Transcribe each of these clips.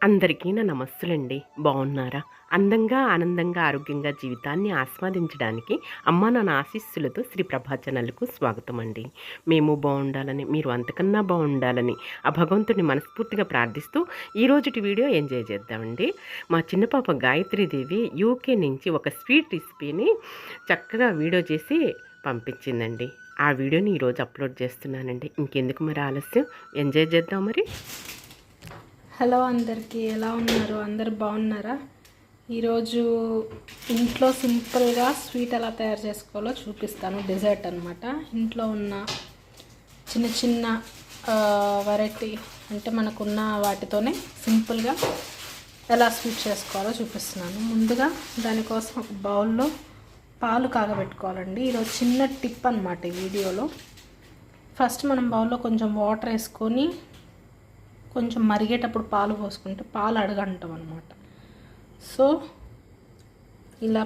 అందరికీ నా నమస్సులండి. బాగున్నారా? అందంగా, ఆనందంగా, ఆరోగ్యంగా జీవితాన్ని ఆస్వాదించడానికి అమ్మా నాన్న ఆశీస్సులతో శ్రీ ప్రభా ఛానల్‌కు స్వాగతం అండి. మేము బాగుండాలని, మీరు అంతకన్నా బాగుండాలని ఆ భగవంతుడిని మనస్ఫూర్తిగా ప్రార్థిస్తూ ఈరోజుటి వీడియో ఎంజాయ్ చేద్దామండి. మా చిన్న పాప గాయత్రీదేవి యూకే నుంచి ఒక స్వీట్ రెసిపీని చక్కగా వీడియో చేసి పంపించిందండి. ఆ వీడియోని ఈరోజు అప్లోడ్ చేస్తున్నానండి. ఇంకెందుకు మరి ఆలస్యం, ఎంజాయ్ చేద్దాం మరి. హలో అందరికీ, ఎలా ఉన్నారు? అందరు బాగున్నారా? ఈరోజు ఇంట్లో సింపుల్గా స్వీట్ ఎలా తయారు చేసుకోవాలో చూపిస్తాను. డెజర్ట్ అనమాట. ఇంట్లో ఉన్న చిన్న చిన్న వెరైటీ అంటే మనకున్న వాటితోనే సింపుల్గా ఎలా స్వీట్ చేసుకోవాలో చూపిస్తున్నాను. ముందుగా దానికోసం ఒక బౌల్లో పాలు కాగబెట్టుకోవాలండి. ఈరోజు చిన్న టిప్ అనమాట ఈ వీడియోలో. ఫస్ట్ మనం బౌల్లో కొంచెం వాటర్ వేసుకొని కొంచెం మరిగేటప్పుడు పాలు పోసుకుంటే పాలు అడగంటాం అనమాట. సో ఇలా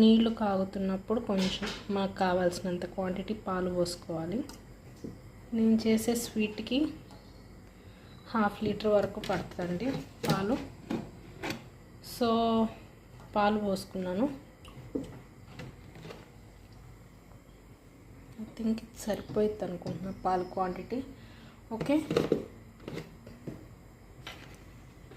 నీళ్ళు కాగుతున్నప్పుడు కొంచెం మనకు కావాల్సినంత క్వాంటిటీ పాలు పోసుకోవాలి. నేను చేసే స్వీట్కి 1/2 లీటర్ వరకు పడుతుందండి పాలు. సో పాలు పోసుకున్నాను. ఐ థింక్ ఇది సరిపోయిద్ది అనుకుంటున్నా పాలు క్వాంటిటీ. ఓకే,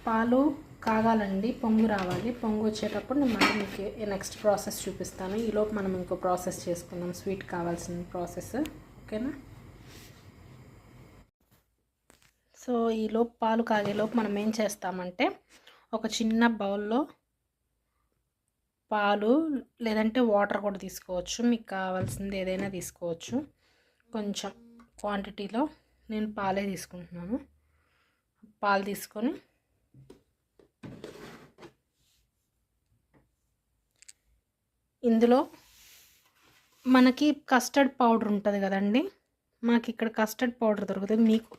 పాలు కాగాలండి, పొంగు రావాలి. పొంగు వచ్చేటప్పుడు నేను మళ్ళీ మీకు నెక్స్ట్ ప్రాసెస్ చూపిస్తాను. ఈలోపు మనం ఇంకో ప్రాసెస్ చేసుకుందాం, స్వీట్ కావాల్సిన ప్రాసెస్. ఓకేనా? సో ఈలోపు పాలు కాగేలోపు మనం ఏం చేస్తామంటే ఒక చిన్న బౌల్లో పాలు లేదంటే వాటర్ కూడా తీసుకోవచ్చు, మీకు కావాల్సింది ఏదైనా తీసుకోవచ్చు. కొంచెం క్వాంటిటీలో నేను పాలే తీసుకుంటున్నాను. పాలు తీసుకొని ఇందులో మనకి కస్టర్డ్ పౌడర్ ఉంటుంది కదండి. మాకు ఇక్కడ కస్టర్డ్ పౌడర్ దొరుకుతుంది, మీకు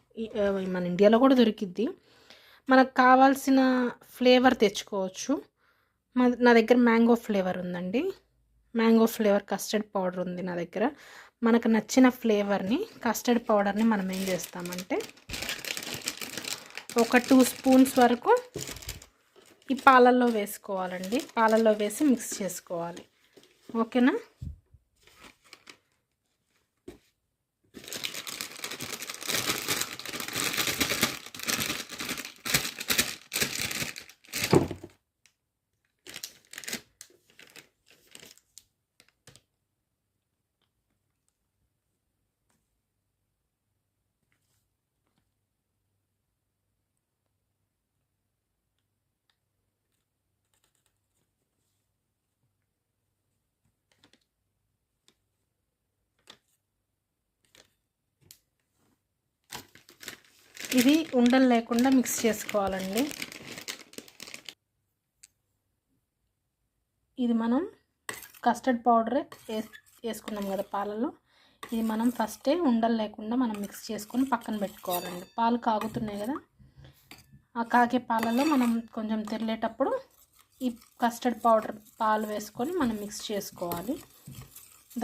మన ఇండియాలో కూడా దొరికిద్ది. మనకు కావాల్సిన ఫ్లేవర్ తెచ్చుకోవచ్చు. నా దగ్గర మ్యాంగో ఫ్లేవర్ ఉందండి. మ్యాంగో ఫ్లేవర్ కస్టర్డ్ పౌడర్ ఉంది నా దగ్గర. మనకు నచ్చిన ఫ్లేవర్ని కస్టర్డ్ పౌడర్ని మనం ఏం చేస్తామంటే ఒక 2 స్పూన్స్ వరకు ఈ పాలల్లో వేసుకోవాలండి. పాలల్లో వేసి మిక్స్ చేసుకోవాలి. ఓకేనా? ఇది ఉండలు లేకుండా మిక్స్ చేసుకోవాలండి. ఇది మనం కస్టర్డ్ పౌడర్ వేసుకున్నాం కదా పాలలో, ఇది మనం ఫస్టే ఉండలు లేకుండా మనం మిక్స్ చేసుకొని పక్కన పెట్టుకోవాలండి. పాలు కాగుతున్నాయి కదా, ఆ కాగే పాలలో మనం కొంచెం తెరిలేటప్పుడు ఈ కస్టర్డ్ పౌడర్ పాలు వేసుకొని మనం మిక్స్ చేసుకోవాలి.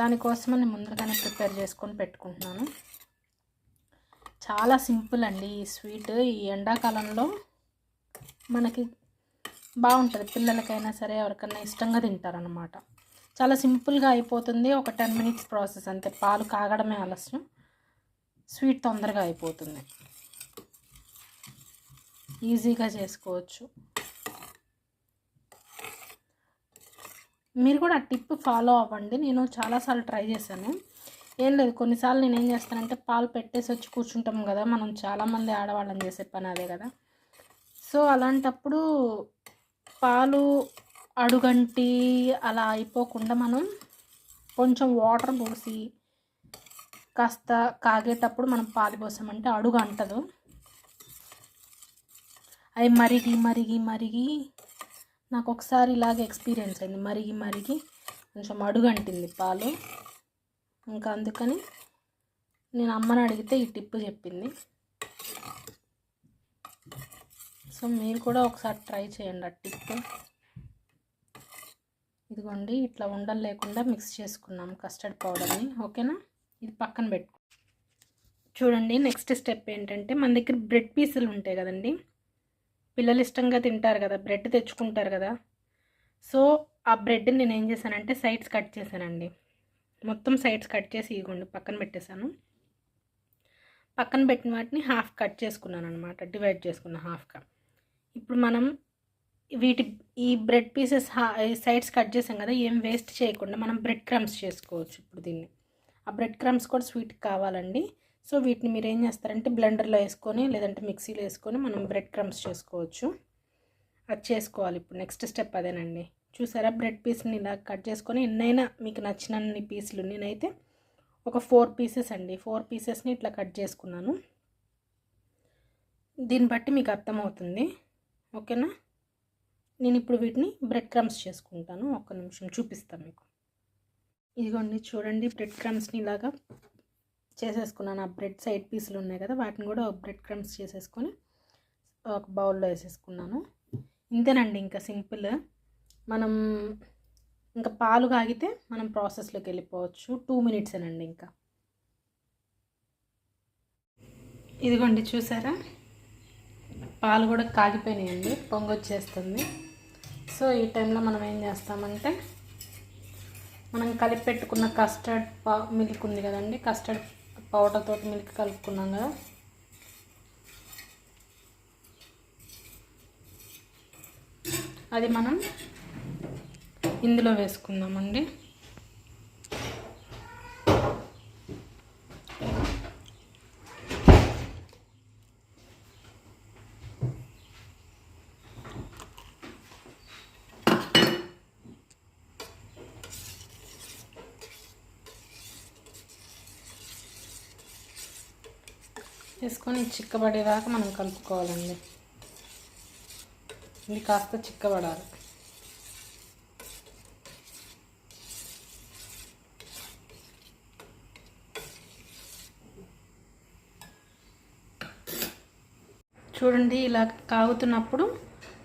దానికోసమని ముందుగానే ప్రిపేర్ చేసుకొని పెట్టుకుంటున్నాను. చాలా సింపుల్ అండి ఈ స్వీట్. ఈ ఎండాకాలంలో మనకి బాగుంటుంది, పిల్లలకైనా సరే ఎవరికైనా ఇష్టంగా తింటారనమాట. చాలా సింపుల్గా అయిపోతుంది. ఒక 10 మినిట్స్ ప్రాసెస్ అంతే. పాలు కాగడమే ఆలస్యం, స్వీట్ తొందరగా అయిపోతుంది. ఈజీగా చేసుకోవచ్చు. మీరు కూడా ఆ టిప్ ఫాలో అవ్వండి. నేను చాలాసార్లు ట్రై చేశాను. ఏం లేదు, కొన్నిసార్లు నేను ఏం చేస్తానంటే పాలు పెట్టేసి వచ్చి కూర్చుంటాం కదా, మనం చాలామంది ఆడవాళ్ళని చేసే పని అదే కదా. సో అలాంటప్పుడు పాలు అడుగంటి అలా అయిపోకుండా మనం కొంచెం వాటర్ పోసి కాస్త కాగేటప్పుడు మనం పాలు పోసామంటే అడుగు అంటదు. అవి మరిగి మరిగి మరిగి నాకు ఒకసారి ఇలాగే ఎక్స్పీరియన్స్ అయింది. మరిగి మరిగి కొంచెం అడుగంటింది పాలు. ఇంకా అందుకని నేను అమ్మని అడిగితే ఈ టిప్ చెప్పింది. సో మీరు కూడా ఒకసారి ట్రై చేయండి ఆ టిప్. ఇదిగోండి, ఇట్లా ఉండలు లేకుండా మిక్స్ చేసుకున్నాం కస్టర్డ్ పౌడర్ని. ఓకేనా? ఇది పక్కన పెట్టుకో. చూడండి, నెక్స్ట్ స్టెప్ ఏంటంటే మన దగ్గర బ్రెడ్ పీసులు ఉంటాయి కదండి, పిల్లలు ఇష్టంగా తింటారు కదా, బ్రెడ్ తెచ్చుకుంటారు కదా. సో ఆ బ్రెడ్ని నేను ఏం చేశానంటే సైడ్స్ కట్ చేశానండి. మొత్తం సైడ్స్ కట్ చేసి ఇదిగోండి పక్కన పెట్టేశాను. పక్కన పెట్టిన వాటిని హాఫ్ కట్ చేసుకున్నాను అనమాట, డివైడ్ చేసుకున్న హాఫ్గా. ఇప్పుడు మనం ఈ బ్రెడ్ పీసెస్ సైడ్స్ కట్ చేసాం కదా, ఏం వేస్ట్ చేయకుండా మనం బ్రెడ్ క్రమ్స్ చేసుకోవచ్చు ఇప్పుడు దీన్ని. ఆ బ్రెడ్ క్రమ్స్ కూడా స్వీట్కి కావాలండి. సో వీటిని మీరు ఏం చేస్తారంటే బ్లెండర్లో వేసుకొని లేదంటే మిక్సీలో వేసుకొని మనం బ్రెడ్ క్రమ్స్ చేసుకోవచ్చు. అది చేసుకోవాలి ఇప్పుడు. నెక్స్ట్ స్టెప్ అదేనండి. చూసారా, బ్రెడ్ పీస్ని ఇలా కట్ చేసుకొని ఎన్నైనా మీకు నచ్చినన్ని పీసులు, నేనైతే ఒక 4 పీసెస్ అండి, 4 పీసెస్ని ఇట్లా కట్ చేసుకున్నాను. దీన్ని బట్టి మీకు అర్థమవుతుంది, ఓకేనా. నేను ఇప్పుడు వీటిని బ్రెడ్ క్రమ్స్ చేసుకుంటాను. ఒక్క నిమిషం చూపిస్తాను మీకు. ఇదిగోండి చూడండి, బ్రెడ్ క్రమ్స్ని ఇలాగా చేసేసుకున్నాను. ఆ బ్రెడ్ సైడ్ పీసులు ఉన్నాయి కదా, వాటిని కూడా బ్రెడ్ క్రమ్స్ చేసేసుకొని ఒక బౌల్లో వేసేసుకున్నాను. ఇంతేనండి, ఇంకా సింపుల్. మనం ఇంకా పాలు కాగితే మనం ప్రాసెస్లోకి వెళ్ళిపోవచ్చు. 2 మినిట్సేనండి ఇంకా. ఇదిగోండి చూసారా, పాలు కూడా కాగిపోయినాయండి, పొంగొచ్చేస్తుంది. సో ఈ టైంలో మనం ఏం చేస్తామంటే మనం కలిపి పెట్టుకున్న కస్టర్డ్ మిల్క్ ఉంది కదండి, కస్టర్డ్ పౌడర్ తోటి మిల్క్ కలుపుకున్నాం కదా, అది మనం ఇందులో వేసుకుందామండి. వేసుకొని చిక్కబడేదాకా మనం కలుపుకోవాలండి. ఇది కాస్త చిక్కబడాలి. చూడండి, ఇలా కాగుతున్నప్పుడు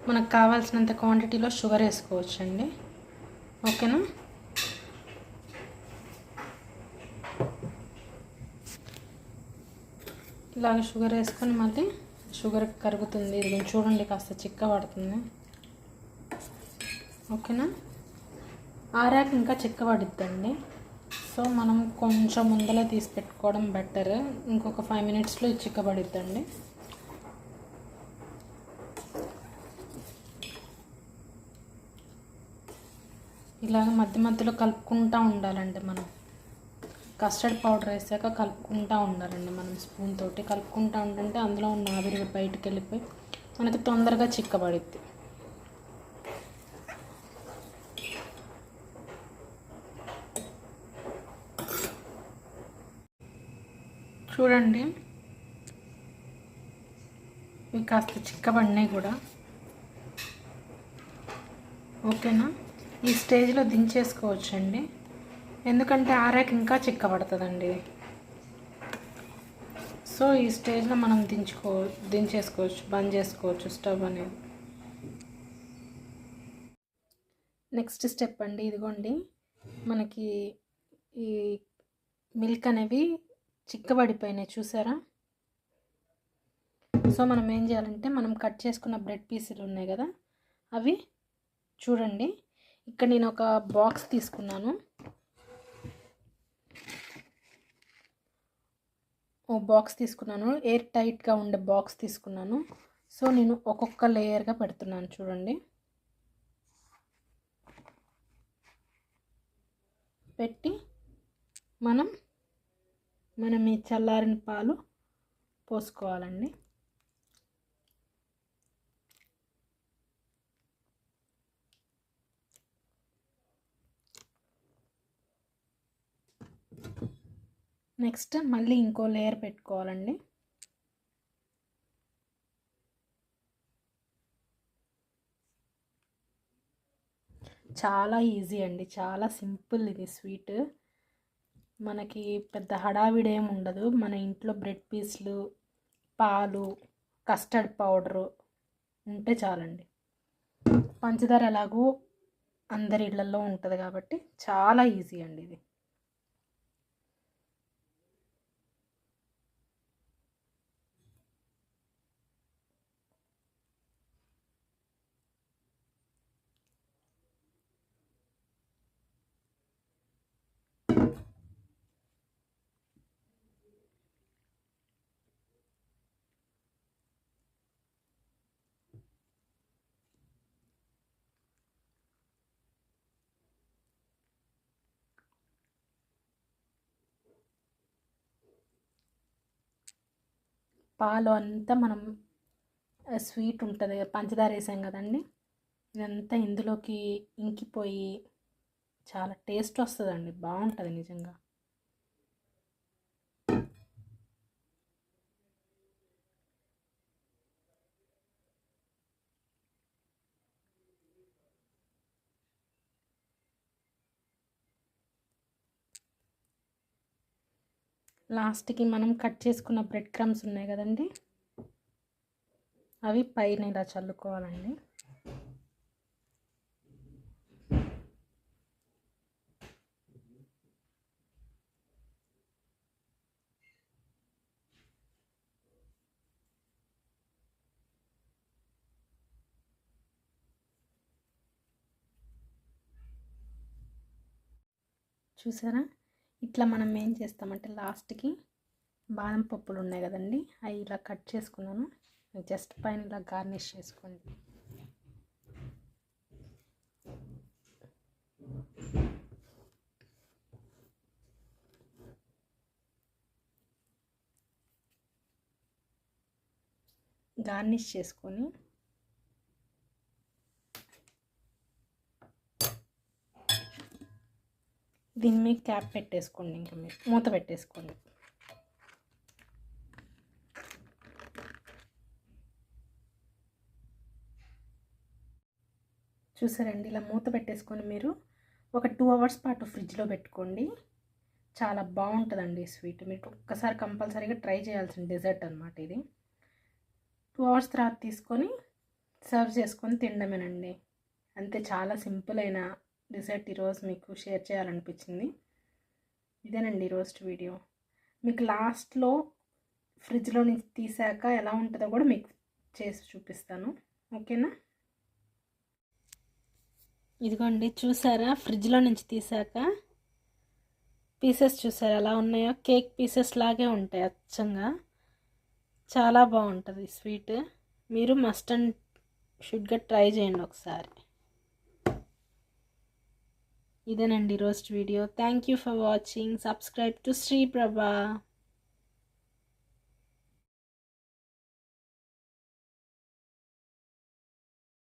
మనకు కావాల్సినంత క్వాంటిటీలో షుగర్ వేసుకోవచ్చండి, ఓకేనా. ఇలాగ షుగర్ వేసుకొని మళ్ళీ షుగర్ కరుగుతుంది. ఇది చూడండి కాస్త చిక్కబడుతుంది, ఓకేనా. ఆరాక ఇంకా చిక్కబడుద్దండి. సో మనం కొంచెం ముందర తీసి పెట్టుకోవడం బెటర్. ఇంకొక 5 మినిట్స్లో ఇది చిక్కబడుద్దండి. ఇలాగ మధ్య మధ్యలో కలుపుకుంటూ ఉండాలండి. మనం కస్టర్డ్ పౌడర్ వేసాక కలుపుకుంటూ ఉండాలండి. మనం స్పూన్ తోటి కలుపుకుంటూ ఉంటుంటే అందులో ఉన్న ఆవిరి బయటకు వెళ్ళిపోయి మనకి తొందరగా చిక్కబడుద్ది. చూడండి, ఇవి కాస్త చిక్కబడినాయి కూడా, ఓకేనా. ఈ స్టేజ్లో దించేసుకోవచ్చండి, ఎందుకంటే ఆరాక ఇంకా చిక్కబడుతుందండి. సో ఈ స్టేజ్లో మనం దించేసుకోవచ్చు, బంద్ చేసుకోవచ్చు స్టవ్ అనేది. నెక్స్ట్ స్టెప్ అండి, ఇదిగోండి మనకి ఈ మిల్క్ అనేవి చిక్కబడిపోయినాయి చూసారా. సో మనం ఏం చేయాలంటే మనం కట్ చేసుకున్న బ్రెడ్ పీసులు ఉన్నాయి కదా, అవి చూడండి, ఇక్కడ నేను ఒక బాక్స్ తీసుకున్నాను. ఎయిర్ టైట్గా ఉండే బాక్స్ తీసుకున్నాను. సో నేను ఒక్కొక్క లేయర్గా పెడుతున్నాను చూడండి. పెట్టి మనం ఈ చల్లారిన పాలు పోసుకోవాలండి. నెక్స్ట్ మళ్ళీ ఇంకో లేయర్ పెట్టుకోవాలండి. చాలా ఈజీ అండి, చాలా సింపుల్. ఇది స్వీట్ మనకి పెద్ద హడావిడి ఏమి ఉండదు. మన ఇంట్లో బ్రెడ్ పీస్లు, పాలు, కస్టర్డ్ పౌడరు ఉంటే చాలండి. పంచదార ఎలాగో అందరి ఇళ్లలో ఉంటుంది కాబట్టి చాలా ఈజీ అండి ఇది. పాలు అంతా మనం స్వీట్ ఉంటుంది, పంచదార వేసాం కదండి, ఇదంతా ఇందులోకి ఇంకిపోయి చాలా టేస్ట్ వస్తుందండి, బాగుంటుంది నిజంగా. లాస్ట్కి మనం కట్ చేసుకున్న బ్రెడ్ క్రమ్స్ ఉన్నాయి కదండి, అవి పైన ఇలా చల్లుకోవాలండి. చూసారా, ఇట్లా మనం ఏం చేస్తామంటే లాస్ట్కి బాదం పప్పులు ఉన్నాయి కదండి, అవి ఇలా కట్ చేసుకున్నాను, జస్ట్ పైన ఇలా గార్నిష్ చేసుకోండి. గార్నిష్ చేసుకొని దీని మీద క్యాప్ పెట్టేసుకోండి, ఇంకా మీరు మూత పెట్టేసుకోండి. చూసారండి, ఇలా మూత పెట్టేసుకొని మీరు ఒక 2 అవర్స్ పాటు ఫ్రిడ్జ్లో పెట్టుకోండి. చాలా బాగుంటుందండి స్వీట్. మీరు ఒక్కసారి కంపల్సరీగా ట్రై చేయాల్సిన డెజర్ట్ అనమాట ఇది. 2 అవర్స్ తర్వాత తీసుకొని సర్వ్ చేసుకొని తినడమేనండి. అంతే, చాలా సింపుల్ అయిన డెజర్ట్ ఈరోజు మీకు షేర్ చేయాలనిపించింది. ఇదేనండి ఈరోజు వీడియో. మీకు లాస్ట్లో ఫ్రిడ్జ్లో నుంచి తీసాక ఎలా ఉంటుందో కూడా మీకు చేసి చూపిస్తాను, ఓకేనా? ఇదిగోండి, చూసారా, ఫ్రిడ్జ్లో నుంచి తీసాక పీసెస్ చూసారా ఎలా ఉన్నాయో, కేక్ పీసెస్ లాగే ఉంటాయి అచ్చంగా. చాలా బాగుంటుంది స్వీట్. మీరు మస్ట్ అండ్ షుడ్గా ట్రై చేయండి ఒకసారి. ఇదేనండి ఈరోజు వీడియో. Thank you for watching. Subscribe to Shri ప్రభా.